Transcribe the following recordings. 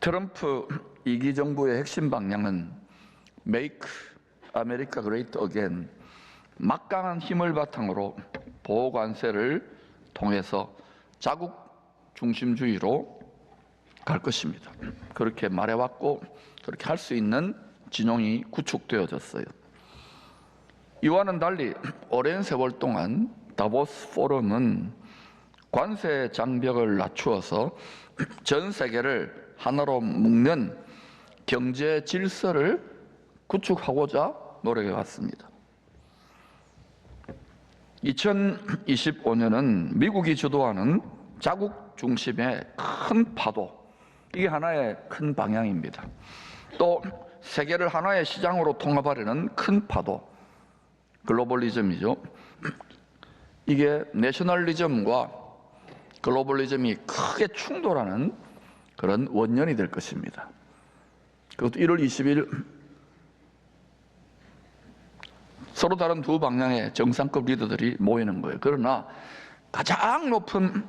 트럼프 2기 정부의 핵심 방향은 Make America Great Again, 막강한 힘을 바탕으로 보호 관세를 통해서 자국 중심주의로 갈 것입니다. 그렇게 말해왔고 그렇게 할 수 있는 진영이 구축되어졌어요. 이와는 달리 오랜 세월 동안 다보스 포럼은 관세 장벽을 낮추어서 전 세계를 하나로 묶는 경제 질서를 구축하고자 노력해왔습니다. 2025년은 미국이 주도하는 자국 중심의 큰 파도, 이게 하나의 큰 방향입니다. 또 세계를 하나의 시장으로 통합하려는 큰 파도, 글로벌리즘이죠. 이게 내셔널리즘과 글로벌리즘이 크게 충돌하는 그런 원년이 될 것입니다. 그것도 1월 20일 서로 다른 두 방향의 정상급 리더들이 모이는 거예요. 그러나 가장 높은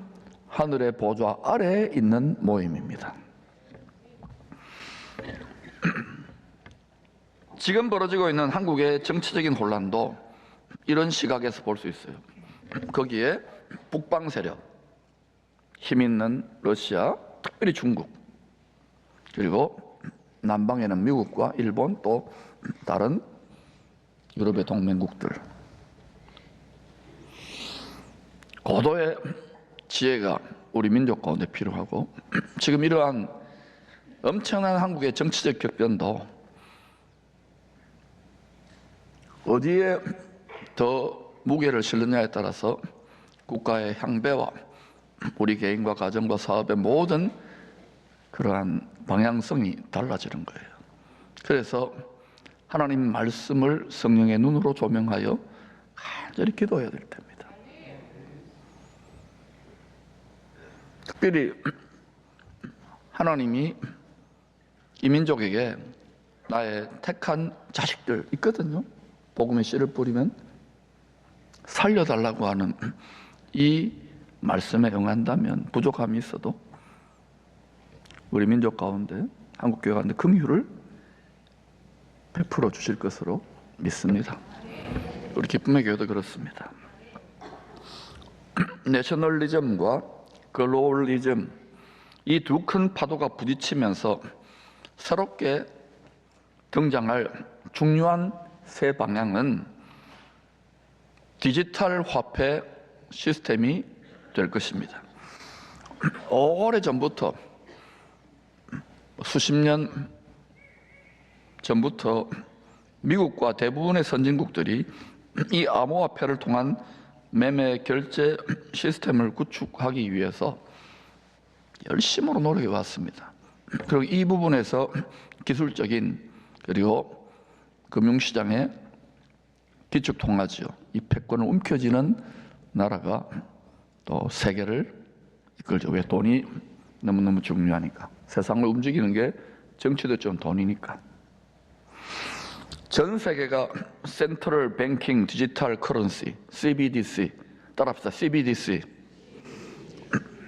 하늘의 보좌 아래에 있는 모임입니다. 지금 벌어지고 있는 한국의 정치적인 혼란도 이런 시각에서 볼 수 있어요. 거기에 북방 세력, 힘 있는 러시아, 특별히 중국, 그리고 남방에는 미국과 일본, 또 다른 유럽의 동맹국들, 고도의 지혜가 우리 민족 가운데 필요하고, 지금 이러한 엄청난 한국의 정치적 격변도 어디에 더 무게를 실느냐에 따라서 국가의 향배와 우리 개인과 가정과 사업의 모든 그러한 방향성이 달라지는 거예요. 그래서 하나님 말씀을 성령의 눈으로 조명하여 간절히 기도해야 될 때입니다. 특별히 하나님이 이 민족에게 나의 택한 자식들 있거든요. 복음의 씨를 뿌리면 살려달라고 하는 이 말씀에 응한다면 부족함이 있어도 우리 민족 가운데, 한국교회 가운데 긍휼을 베풀어 주실 것으로 믿습니다. 우리 기쁨의 교회도 그렇습니다. 내셔널리즘과 글로벌리즘, 이 두 큰 파도가 부딪히면서 새롭게 등장할 중요한 새 방향은 디지털 화폐 시스템이 될 것입니다. 오래전부터, 수십 년 전부터 미국과 대부분의 선진국들이 이 암호화폐를 통한 매매 결제 시스템을 구축하기 위해서 열심으로 노력해 왔습니다. 그리고 이 부분에서 기술적인 그리고 금융시장의 기축통화죠, 이 패권을 움켜쥐는 나라가 또 세계를 이끌죠. 왜? 돈이 너무너무 중요하니까. 세상을 움직이는 게 정치도 좀 돈이니까. 전 세계가 센트럴 뱅킹 디지털 커런시, CBDC, 따라합시다. CBDC.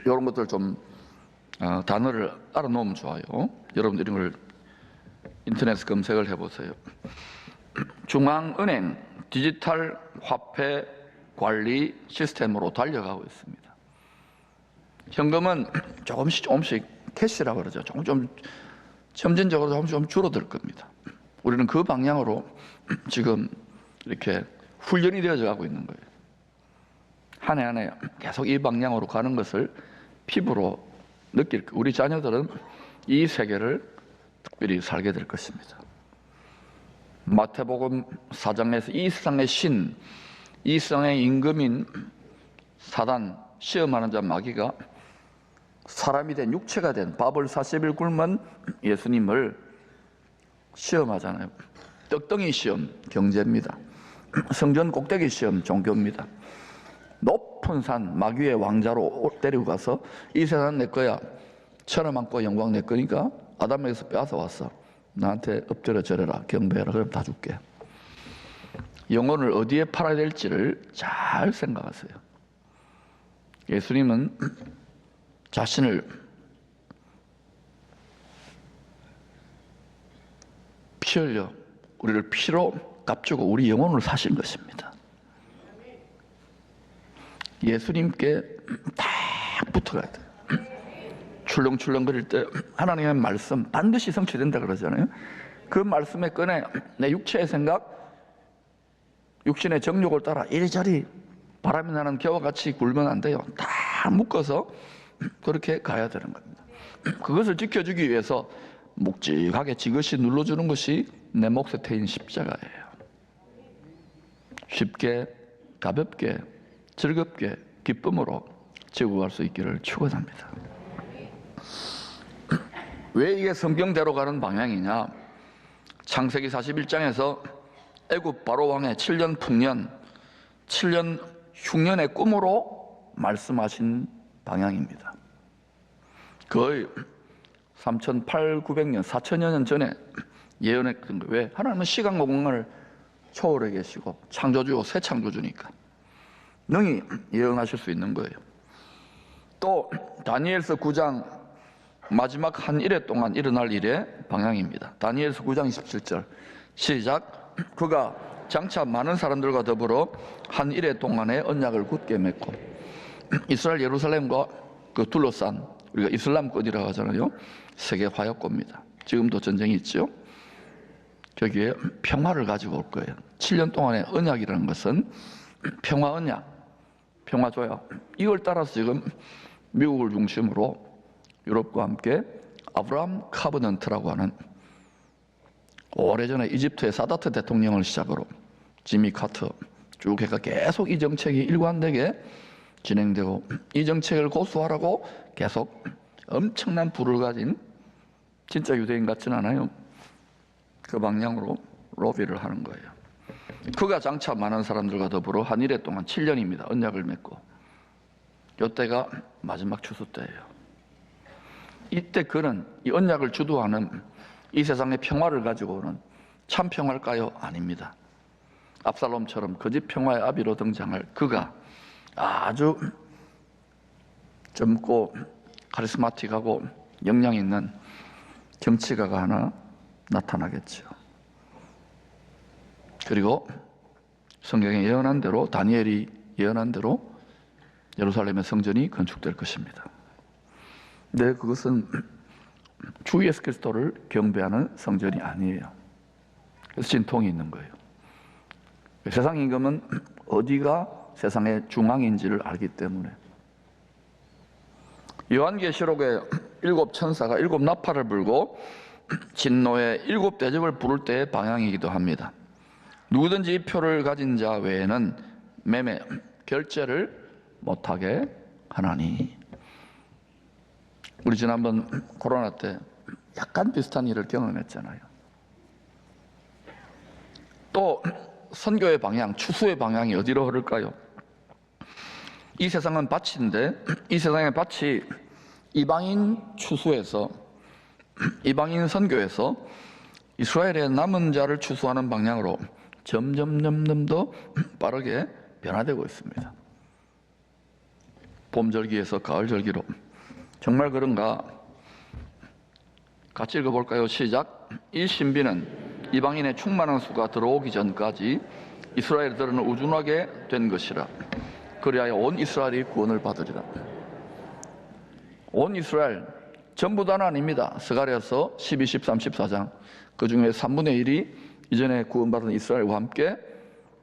이런 것들 좀 단어를 알아놓으면 좋아요. 여러분들 이런 걸 인터넷에 검색을 해보세요. 중앙은행 디지털 화폐 관리 시스템으로 달려가고 있습니다. 현금은 조금씩 캐시라고 그러죠. 조금 점진적으로 조금씩 줄어들 겁니다. 우리는 그 방향으로 지금 이렇게 훈련이 되어져 가고 있는 거예요. 한 해 한 해 계속 이 방향으로 가는 것을 피부로 느낄 거예요. 우리 자녀들은 이 세계를 특별히 살게 될 것입니다. 마태복음 4장에서 이 세상의 신, 이 세상의 임금인 사단, 시험하는 자 마귀가 사람이 된, 육체가 된, 밥을 40일 굶은 예수님을 시험하잖아요. 떡덩이 시험, 경제입니다. 성전 꼭대기 시험, 종교입니다. 높은 산, 마귀의 왕자로 데리고 가서 이 세상은 내 거야, 천하만고 영광 내 거니까 아담에게서 빼앗아 왔어, 나한테 엎드려 절해라, 경배해라, 그럼 다 줄게. 영혼을 어디에 팔아야 될지를 잘 생각하세요. 예수님은 자신을 피 흘려 우리를 피로 값주고 우리 영혼을 사신 것입니다. 예수님께 딱 붙어가야 돼요. 출렁출렁거릴 때 하나님의 말씀 반드시 성취된다 그러잖아요. 그 말씀에 꺼내 내 육체의 생각, 육신의 정욕을 따라 이리저리 바람이 나는 개와 같이 굴면 안 돼요. 다 묶어서 그렇게 가야 되는 겁니다. 그것을 지켜주기 위해서 묵직하게 지그시 눌러주는 것이 내 몫에 태인 십자가예요. 쉽게, 가볍게, 즐겁게, 기쁨으로 지고 갈 수 있기를 축원합니다. 왜 이게 성경대로 가는 방향이냐? 창세기 41장에서 애굽 바로 왕의 7년 풍년, 7년 흉년의 꿈으로 말씀하신 방향입니다. 거의 3,800~900년, 4,000여 년 전에 예언했던 거예요. 왜? 하나님은 시간 공간을 초월해 계시고 창조주고 새 창조주니까 능히 예언하실 수 있는 거예요. 또 다니엘서 9장 마지막 한 일해 동안 일어날 일의 방향입니다. 다니엘서 9장 27절 시작. 그가 장차 많은 사람들과 더불어 한 일해 동안의 언약을 굳게 맺고 이스라엘 예루살렘과 그 둘러싼 우리가 이슬람권이라고 하잖아요. 세계 화약고입니다. 지금도 전쟁이 있죠. 저기에 평화를 가지고 올 거예요. 7년 동안의 언약이라는 것은 평화 언약, 평화 조약. 이걸 따라서 지금 미국을 중심으로 유럽과 함께 아브라함 카버넌트라고 하는 오래전에 이집트의 사다트 대통령을 시작으로 지미 카터 쭉 해가 계속 이 정책이 일관되게 진행되고 이 정책을 고수하라고 계속 엄청난 부를 가진 진짜 유대인 같지는 않아요. 그 방향으로 로비를 하는 거예요. 그가 장차 많은 사람들과 더불어 한 일해 동안 7년입니다. 언약을 맺고 이때가 마지막 추수 때예요. 이때 그는 이 언약을 주도하는 이 세상의 평화를 가지고 오는 참 평화일까요? 아닙니다. 압살롬처럼 거짓 평화의 아비로 등장할 그가 아주 젊고 카리스마틱하고 역량 있는 정치가가 하나 나타나겠죠. 그리고 성경에 예언한 대로 다니엘이 예언한 대로 예루살렘의 성전이 건축될 것입니다. 네, 그것은 주 예수 그리스도를 경배하는 성전이 아니에요. 그래서 진통이 있는 거예요. 세상 임금은 어디가 세상의 중앙인지를 알기 때문에 요한계시록에 7 천사가 7 나팔을 불고 진노의 7 대접을 부를 때의 방향이기도 합니다. 누구든지 이 표를 가진 자 외에는 매매, 결제를 못하게 하나니. 우리 지난번 코로나 때 약간 비슷한 일을 경험했잖아요. 또 선교의 방향, 추수의 방향이 어디로 흐를까요? 이 세상은 밭인데 이 세상의 밭이 이방인 추수에서 이방인 선교에서 이스라엘의 남은 자를 추수하는 방향으로 점점 더 빠르게 변화되고 있습니다. 봄절기에서 가을절기로. 정말 그런가? 같이 읽어볼까요? 시작. 이 신비는 이방인의 충만한 수가 들어오기 전까지 이스라엘들은 우둔하게 된 것이라. 그리하여 온 이스라엘이 구원을 받으리라. 온 이스라엘 전부 다는 아닙니다. 스가랴서 12, 13, 14장 그 중에 3분의 1이 이전에 구원받은 이스라엘과 함께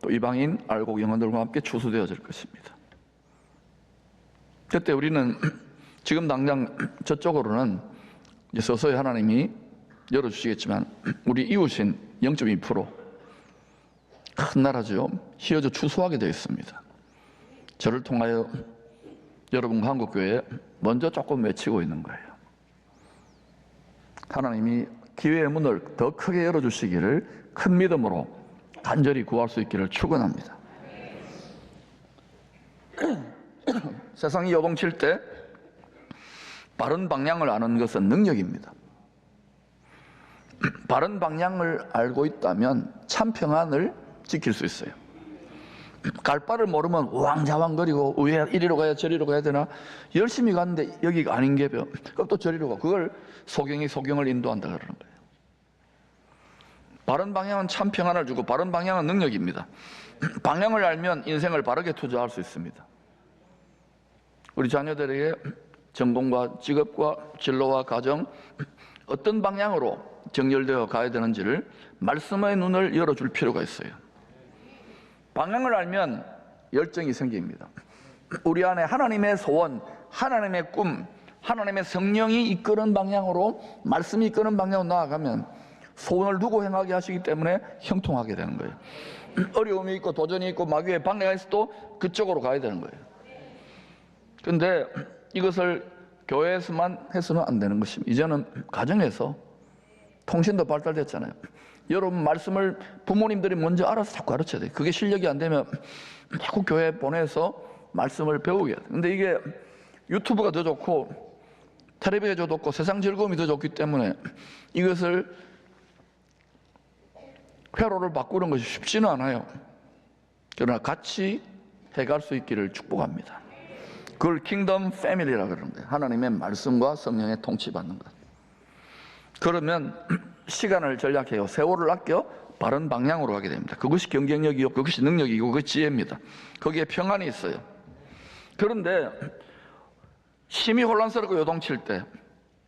또 이방인 알곡 영혼들과 함께 추수되어질 것입니다. 그때 우리는 지금 당장 저쪽으로는 서서히 하나님이 열어주시겠지만 우리 이웃인 0.2% 큰 나라죠. 휘어져 추수하게 되어 있습니다. 저를 통하여 여러분과 한국교회에 먼저 조금 외치고 있는 거예요. 하나님이 기회의 문을 더 크게 열어주시기를 큰 믿음으로 간절히 구할 수 있기를 축원합니다. 세상이 요동칠 때 바른 방향을 아는 것은 능력입니다. 바른 방향을 알고 있다면 참 평안을 지킬 수 있어요. 갈 바를 모르면 우왕좌왕거리고 이리로 가야 저리로 가야 되나 열심히 갔는데 여기가 아닌 게 그럼 또 저리로 가. 그걸 소경이 소경을 인도한다 그러는 거예요. 바른 방향은 참 평안을 주고 바른 방향은 능력입니다. 방향을 알면 인생을 바르게 투자할 수 있습니다. 우리 자녀들에게 전공과 직업과 진로와 가정 어떤 방향으로 정렬되어 가야 되는지를 말씀의 눈을 열어줄 필요가 있어요. 방향을 알면 열정이 생깁니다. 우리 안에 하나님의 소원, 하나님의 꿈, 하나님의 성령이 이끄는 방향으로, 말씀이 이끄는 방향으로 나아가면 소원을 두고 행하게 하시기 때문에 형통하게 되는 거예요. 어려움이 있고 도전이 있고 마귀의 방해가 있어도 그쪽으로 가야 되는 거예요. 그런데 이것을 교회에서만 해서는 안 되는 것입니다. 이제는 가정에서 통신도 발달됐잖아요. 여러분 말씀을 부모님들이 먼저 알아서 자꾸 가르쳐야 돼요. 그게 실력이 안 되면 자꾸 교회에 보내서 말씀을 배우게 돼요. 근데 이게 유튜브가 더 좋고 텔레비가 더 좋고 세상 즐거움이 더 좋기 때문에 이것을 회로를 바꾸는 것이 쉽지는 않아요. 그러나 같이 해갈 수 있기를 축복합니다. 그걸 킹덤 패밀리라고 그러는 거예요. 하나님의 말씀과 성령의 통치받는 것. 그러면 시간을 절약해요. 세월을 아껴 바른 방향으로 가게 됩니다. 그것이 경쟁력이요, 그것이 능력이고 그것이 지혜입니다. 거기에 평안이 있어요. 그런데 심히 혼란스럽고 요동칠 때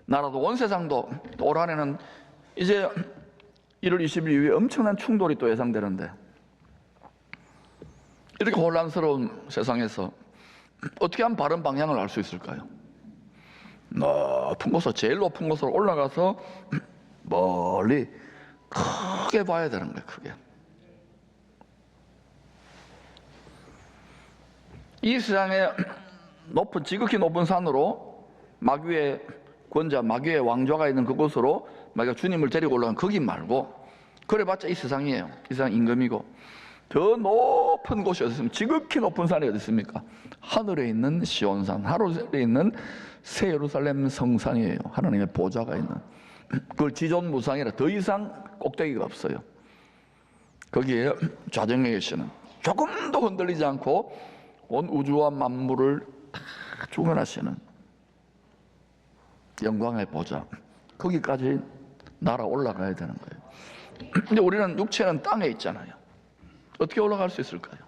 나라도 온 세상도 또 올 한해는 이제 1월 20일 이후에 엄청난 충돌이 또 예상되는데 이렇게 혼란스러운 세상에서 어떻게 하면 바른 방향을 알 수 있을까요? 높은 곳으로, 제일 높은 곳으로 올라가서 멀리 크게 봐야 되는 거예요. 크게. 이 세상에 높은, 지극히 높은 산으로 마귀의 권자, 마귀의 왕좌가 있는 그곳으로 마귀가 주님을 데리고 올라간 거기 말고, 그래봤자 이 세상이에요. 이 세상 임금이고 더 높은 곳이 어디 있습니까? 지극히 높은 산이 어디 있습니까? 하늘에 있는 시온산, 하늘에 있는 새 예루살렘 성산이에요. 하나님의 보좌가 있는. 그걸 지존무상이라 더 이상 꼭대기가 없어요. 거기에 좌정에 계시는, 조금도 흔들리지 않고 온 우주와 만물을 다 주관하시는 영광의 보좌, 거기까지 날아 올라가야 되는 거예요. 근데 우리는 육체는 땅에 있잖아요. 어떻게 올라갈 수 있을까요?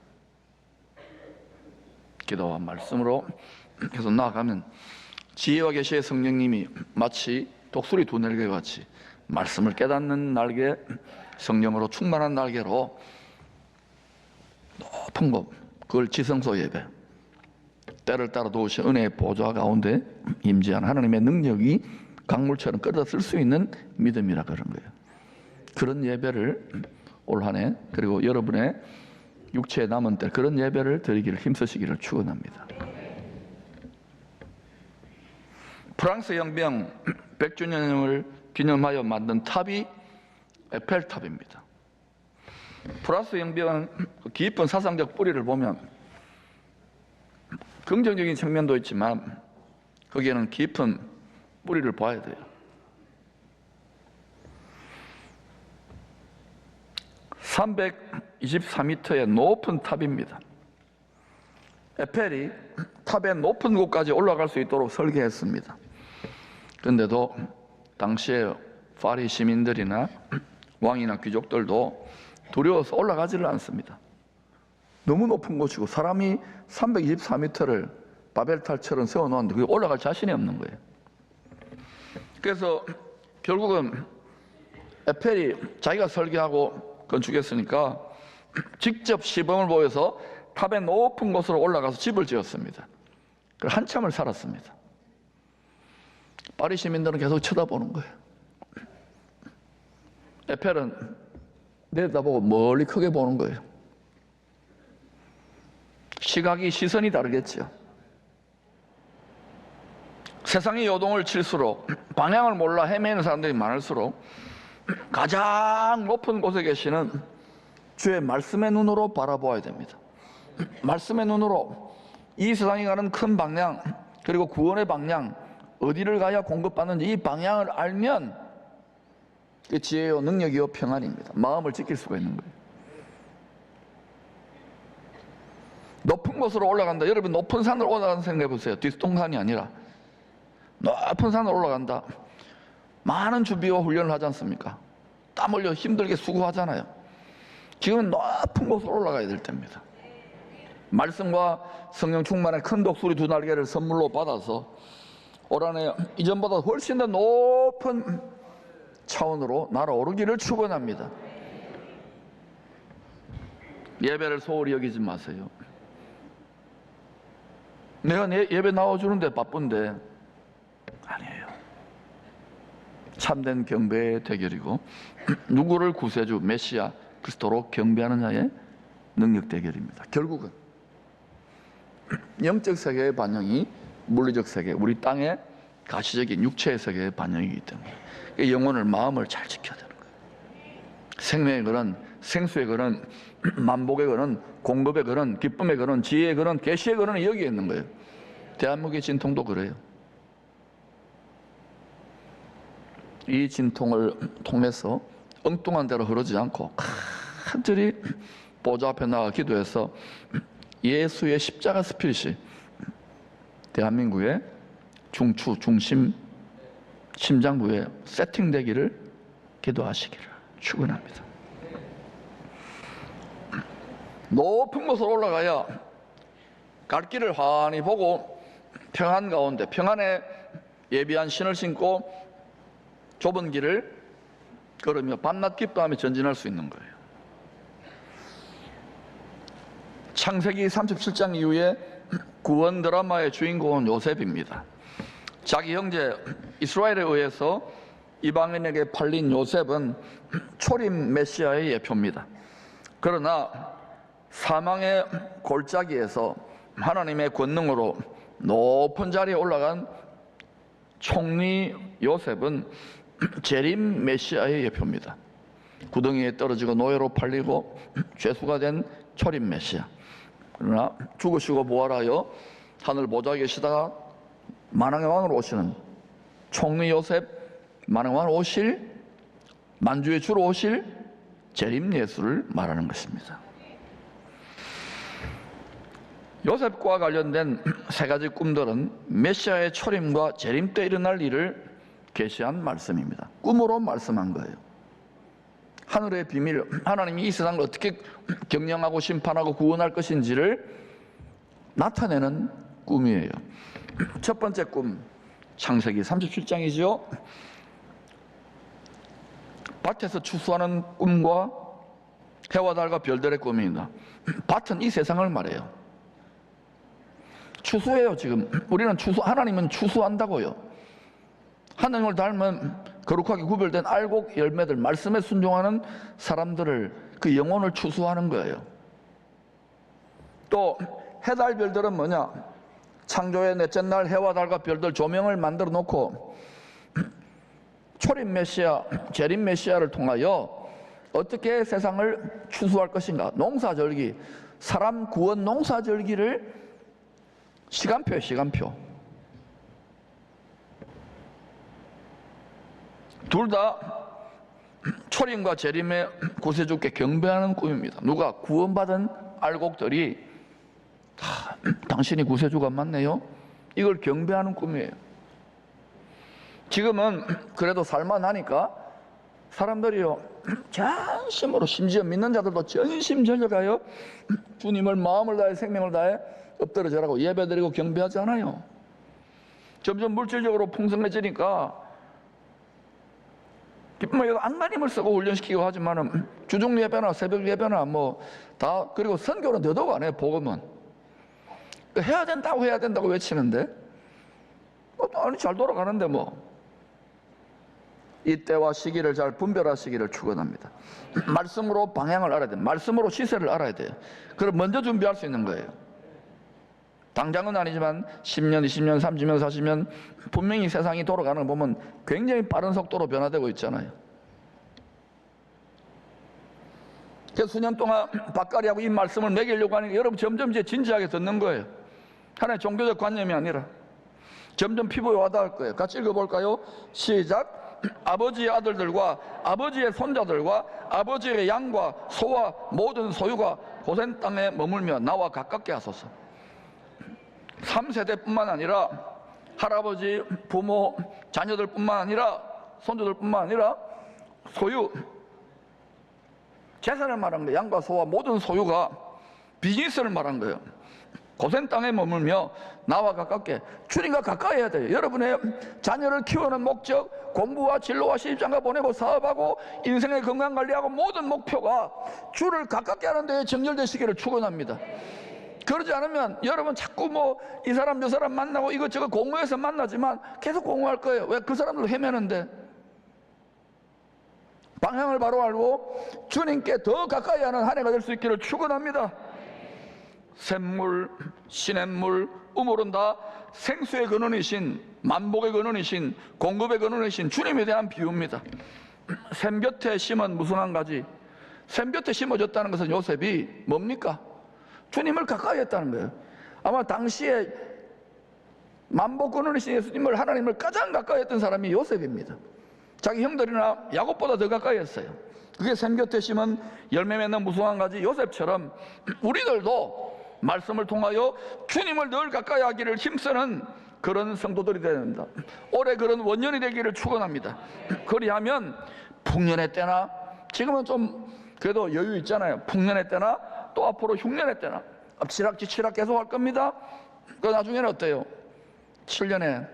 기도와 말씀으로 계속 나아가면 지혜와 계시의 성령님이 마치 독수리 두 날개 같이 말씀을 깨닫는 날개, 성령으로 충만한 날개로 높은 곳, 그걸 지성소 예배, 때를 따라 도우신 은혜의 보좌 가운데 임재한 하나님의 능력이 강물처럼 끌어다 쓸 수 있는 믿음이라 그런 거예요. 그런 예배를 올 한 해, 그리고 여러분의 육체에 남은 때 그런 예배를 드리기를 힘쓰시기를 축원합니다. 프랑스 혁명 100주년을 기념하여 만든 탑이 에펠탑입니다. 프랑스 혁명은 깊은 사상적 뿌리를 보면 긍정적인 측면도 있지만 거기에는 깊은 뿌리를 봐야 돼요. 324m의 높은 탑입니다. 에펠이 탑의 높은 곳까지 올라갈 수 있도록 설계했습니다. 그런데도 당시에 파리 시민들이나 왕이나 귀족들도 두려워서 올라가지를 않습니다. 너무 높은 곳이고 사람이 324m를 바벨탑처럼 세워놓았는데 그게 올라갈 자신이 없는 거예요. 그래서 결국은 에펠이 자기가 설계하고 건축했으니까 직접 시범을 보여서 탑의 높은 곳으로 올라가서 집을 지었습니다. 한참을 살았습니다. 파리 시민들은 계속 쳐다보는 거예요. 에펠은 내다보고 멀리 크게 보는 거예요. 시선이 다르겠죠. 세상이 요동을 칠수록, 방향을 몰라 헤매는 사람들이 많을수록 가장 높은 곳에 계시는 주의 말씀의 눈으로 바라보아야 됩니다. 말씀의 눈으로 이 세상이 가는 큰 방향, 그리고 구원의 방향, 어디를 가야 공급받는지 이 방향을 알면 지혜요 능력이요 평안입니다. 마음을 지킬 수가 있는 거예요. 높은 곳으로 올라간다. 여러분 높은 산을 올라가는 생각해 보세요. 뒤통산이 아니라 높은 산을 올라간다. 많은 준비와 훈련을 하지 않습니까? 땀 흘려 힘들게 수고하잖아요. 지금은 높은 곳으로 올라가야 될 때입니다. 말씀과 성령 충만의 큰 독수리 2날개를 선물로 받아서 올 한해 이전보다 훨씬 더 높은 차원으로 날아오르기를 축원합니다. 예배를 소홀히 여기지 마세요. 내가 예배 나와주는데 바쁜데 아니에요. 참된 경배의 대결이고 누구를 구세주 메시아 그리스도로 경배하는 자의 능력 대결입니다. 결국은 영적 세계의 반영이 물리적 세계, 우리 땅의 가시적인 육체의 세계의 반영이기 때문에 영혼을, 마음을 잘 지켜야 되는 거예요. 생명의 근원, 생수의 근원, 만복의 근원, 공급의 근원, 기쁨의 근원, 지혜의 근원, 계시의 근원이 여기에 있는 거예요. 대한민국의 진통도 그래요. 이 진통을 통해서 엉뚱한 대로 흐르지 않고 간절히 보좌 앞에 나가 기도해서 예수의 십자가 스피릿이 대한민국의 중추, 중심, 심장부에 세팅되기를 기도하시기를 축원합니다. 높은 곳으로 올라가야 갈 길을 환히 보고 평안 가운데 평안에 예비한 신을 신고 좁은 길을 걸으며 밤낮 기뻐하며 전진할 수 있는 거예요. 창세기 37장 이후에 구원 드라마의 주인공은 요셉입니다. 자기 형제 이스라엘에 의해서 이방인에게 팔린 요셉은 초림 메시아의 예표입니다. 그러나 사망의 골짜기에서 하나님의 권능으로 높은 자리에 올라간 총리 요셉은 재림 메시아의 예표입니다. 구덩이에 떨어지고 노예로 팔리고 죄수가 된 초림 메시아. 그러나 죽으시고 부활하여 하늘 보좌에 계시다가 만왕의 왕으로 오시는 총리 요셉, 만왕의 왕으로 오실, 만주의 주로 오실 재림 예수를 말하는 것입니다. 요셉과 관련된 세 가지 꿈들은 메시아의 초림과 재림 때 일어날 일을 계시한 말씀입니다. 꿈으로 말씀한 거예요. 하늘의 비밀, 하나님이 이 세상을 어떻게 경영하고 심판하고 구원할 것인지를 나타내는 꿈이에요. 첫 번째 꿈, 창세기 37장이죠. 밭에서 추수하는 꿈과 해와 달과 별들의 꿈입니다. 밭은 이 세상을 말해요. 추수해요. 지금 우리는 하나님은 추수한다고요. 하나님을 닮은 거룩하게 구별된 알곡 열매들, 말씀에 순종하는 사람들을, 그 영혼을 추수하는 거예요. 또 해달 별들은 뭐냐? 창조의 넷째 날 해와 달과 별들 조명을 만들어 놓고 초림 메시아, 재림 메시아를 통하여 어떻게 세상을 추수할 것인가? 농사절기, 사람 구원 농사절기를 시간표예요, 시간표. 둘 다 초림과 재림의 구세주께 경배하는 꿈입니다. 누가? 구원받은 알곡들이 당신이 구세주가 맞네요? 이걸 경배하는 꿈이에요. 지금은 그래도 살만하니까 사람들이요 전심으로, 심지어 믿는 자들도 전심전력하여 주님을 마음을 다해 생명을 다해 엎드려 절하고 예배드리고 경배하지 않아요. 점점 물질적으로 풍성해지니까 기쁨의 안간힘을 쓰고 훈련시키고 하지만은 주중 예배나 새벽 예배나 뭐 다, 그리고 선교는 더더욱 안 해요. 복음은 해야 된다고 외치는데 아니 잘 돌아가는데 뭐. 이때와 시기를 잘 분별하시기를 축원합니다. 말씀으로 방향을 알아야 돼요. 말씀으로 시세를 알아야 돼요. 그럼 먼저 준비할 수 있는 거예요. 당장은 아니지만 10년, 20년, 30년, 40년 분명히 세상이 돌아가는 거 보면 굉장히 빠른 속도로 변화되고 있잖아요. 그래서 수년 동안 밭갈이하고 이 말씀을 먹이려고 하니까 여러분 점점 이제 진지하게 듣는 거예요. 하나의 종교적 관념이 아니라 점점 피부에 와닿을 거예요. 같이 읽어볼까요? 시작. 아버지의 아들들과 아버지의 손자들과 아버지의 양과 소와 모든 소유가 고센 땅에 머물며 나와 가깝게 하소서. 3세대뿐만 아니라 할아버지, 부모, 자녀들뿐만 아니라 손주들뿐만 아니라 소유, 재산을 말한 거예요. 양과 소와 모든 소유가 비즈니스를 말한 거예요. 고센 땅에 머물며 나와 가깝게, 주님과 가까이 해야 돼요. 여러분의 자녀를 키우는 목적, 공부와 진로와 시집장가 보내고 사업하고 인생의 건강관리하고 모든 목표가 주를 가깝게 하는 데에 정렬되시기를 축원합니다. 그러지 않으면 여러분 자꾸 뭐 이 사람 저 사람 만나고 이것저것 공모해서 만나지만 계속 공모할 거예요. 왜? 그 사람들 헤매는데. 방향을 바로 알고 주님께 더 가까이 하는 한 해가 될 수 있기를 축원합니다. 샘물, 시냇물, 우물은 다 생수의 근원이신, 만복의 근원이신, 공급의 근원이신 주님에 대한 비유입니다. 샘 곁에 심은 무성한 가지, 샘 곁에 심어졌다는 것은 요셉이 뭡니까? 주님을 가까이 했다는 거예요. 아마 당시에 만복 근원이신 예수님을, 하나님을 가장 가까이 했던 사람이 요셉입니다. 자기 형들이나 야곱보다 더 가까이 했어요. 그게 샘 곁에 심은 열매 맺는 무성한 가지 요셉처럼 우리들도 말씀을 통하여 주님을 늘 가까이 하기를 힘쓰는 그런 성도들이 되어야 됩니다. 올해 그런 원년이 되기를 축원합니다. 그리하면 풍년의 때나, 지금은 좀 그래도 여유 있잖아요. 풍년의 때나 또 앞으로 흉년의 때나 엎치락뒤치락 계속 할 겁니다. 그 나중에는 어때요? 7년의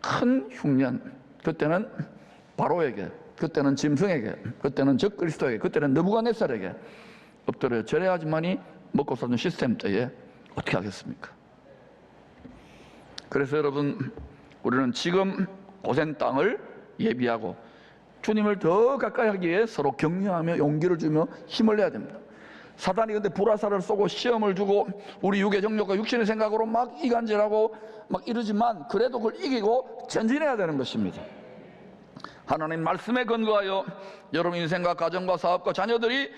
큰 흉년, 그때는 바로에게, 그때는 짐승에게, 그때는 적그리스도에게, 그때는 느부갓네살에게 엎드려 절해야지만이 먹고 사는 시스템 때에 어떻게 하겠습니까? 그래서 여러분, 우리는 지금 고센 땅을 예비하고 주님을 더 가까이 하기 위해 서로 격려하며 용기를 주며 힘을 내야 됩니다. 사단이 근데 불화살을 쏘고 시험을 주고 우리 육의 정욕과 육신의 생각으로 막 이간질하고 막 이러지만 그래도 그걸 이기고 전진해야 되는 것입니다. 하나님 말씀에 근거하여 여러분 인생과 가정과 사업과 자녀들이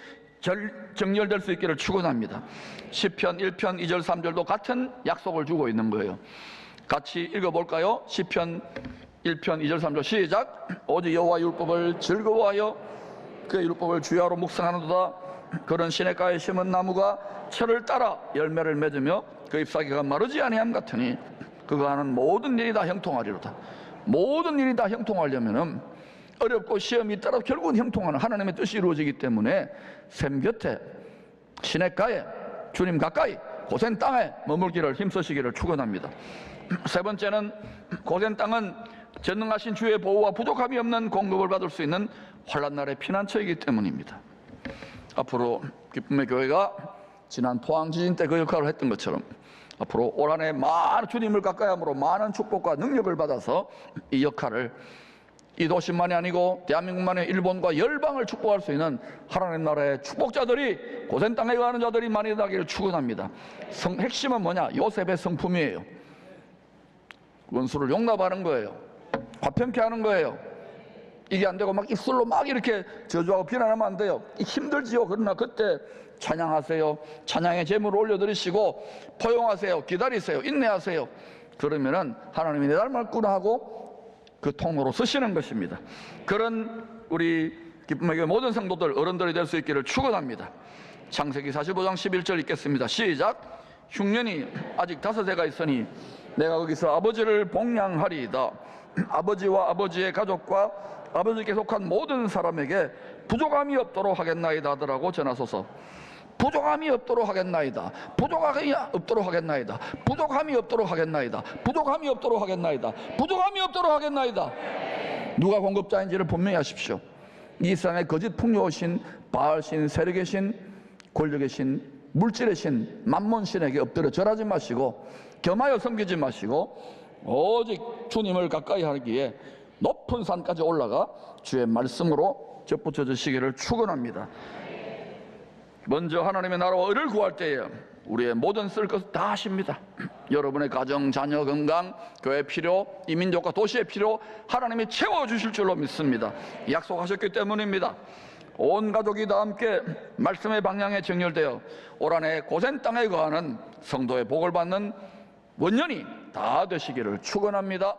정렬될 수 있기를 축원합니다. 시편 1편 2절 3절도 같은 약속을 주고 있는 거예요. 같이 읽어볼까요? 시편 1편 2절 3절 시작. 오직 여호와 율법을 즐거워하여 그의 율법을 주야로 묵상하는도다. 그런 시냇가에 심은 나무가 철을 따라 열매를 맺으며 그 잎사귀가 마르지 아니함 같으니 그가 하는 모든 일이 다 형통하리로다. 모든 일이 다 형통하려면은 어렵고 시험이 따라 결국은 형통하는 하나님의 뜻이 이루어지기 때문에 샘 곁에, 시냇가에, 주님 가까이, 고센 땅에 머물기를 힘쓰시기를 축원합니다. 세 번째는 고센 땅은 전능하신 주의 보호와 부족함이 없는 공급을 받을 수 있는 환난날의 피난처이기 때문입니다. 앞으로 기쁨의 교회가 지난 포항 지진 때 그 역할을 했던 것처럼 앞으로 올 한 해 많은 주님을 가까이 함으로 많은 축복과 능력을 받아서 이 역할을 이 도시만이 아니고 대한민국만의 일본과 열방을 축복할 수 있는 하나님 나라의 축복자들이, 고센 땅에 가는 자들이 많이 나기를 축원합니다. 핵심은 뭐냐? 요셉의 성품이에요. 원수를 용납하는 거예요. 화평케 하는 거예요. 이게 안 되고 막 입술로 막 이렇게 저주하고 비난하면 안 돼요. 힘들지요. 그러나 그때 찬양하세요. 찬양의 제물을 올려드리시고 포용하세요. 기다리세요. 인내하세요. 그러면은 하나님이 내 닮았구나 하고 그 통로로 쓰시는 것입니다. 그런 우리 기쁨의 교회 모든 성도들, 어른들이 될 수 있기를 축원합니다. 창세기 45장 11절 읽겠습니다. 시작. 흉년이 아직 5해가 있으니 내가 거기서 아버지를 복양하리이다. 아버지와 아버지의 가족과 아버지께 속한 모든 사람에게 부족함이 없도록 하겠나이다 하더라고 전하소서. 부족함이 없도록 하겠나이다. 부족함이 없도록 하겠나이다. 부족함이 없도록 하겠나이다. 부족함이 없도록 하겠나이다. 부족함이 없도록 하겠나이다. 누가 공급자인지를 분명히 하십시오. 이 세상에 거짓 풍요신, 바알신, 세력의 신, 권력의 신, 물질의 신, 만몬신에게 엎드려 절하지 마시고 겸하여 섬기지 마시고 오직 주님을 가까이 하기에 높은 산까지 올라가 주의 말씀으로 접붙여 주시기를 축원합니다. 먼저 하나님의 나라와 의를 구할 때에 우리의 모든 쓸 것을 다 하십니다. 여러분의 가정, 자녀, 건강, 교회 필요, 이 민족과 도시의 필요 하나님이 채워주실 줄로 믿습니다. 약속하셨기 때문입니다. 온 가족이 다 함께 말씀의 방향에 정렬되어 올 한 해 고센 땅에 거하는 성도의 복을 받는 원년이 다 되시기를 축원합니다.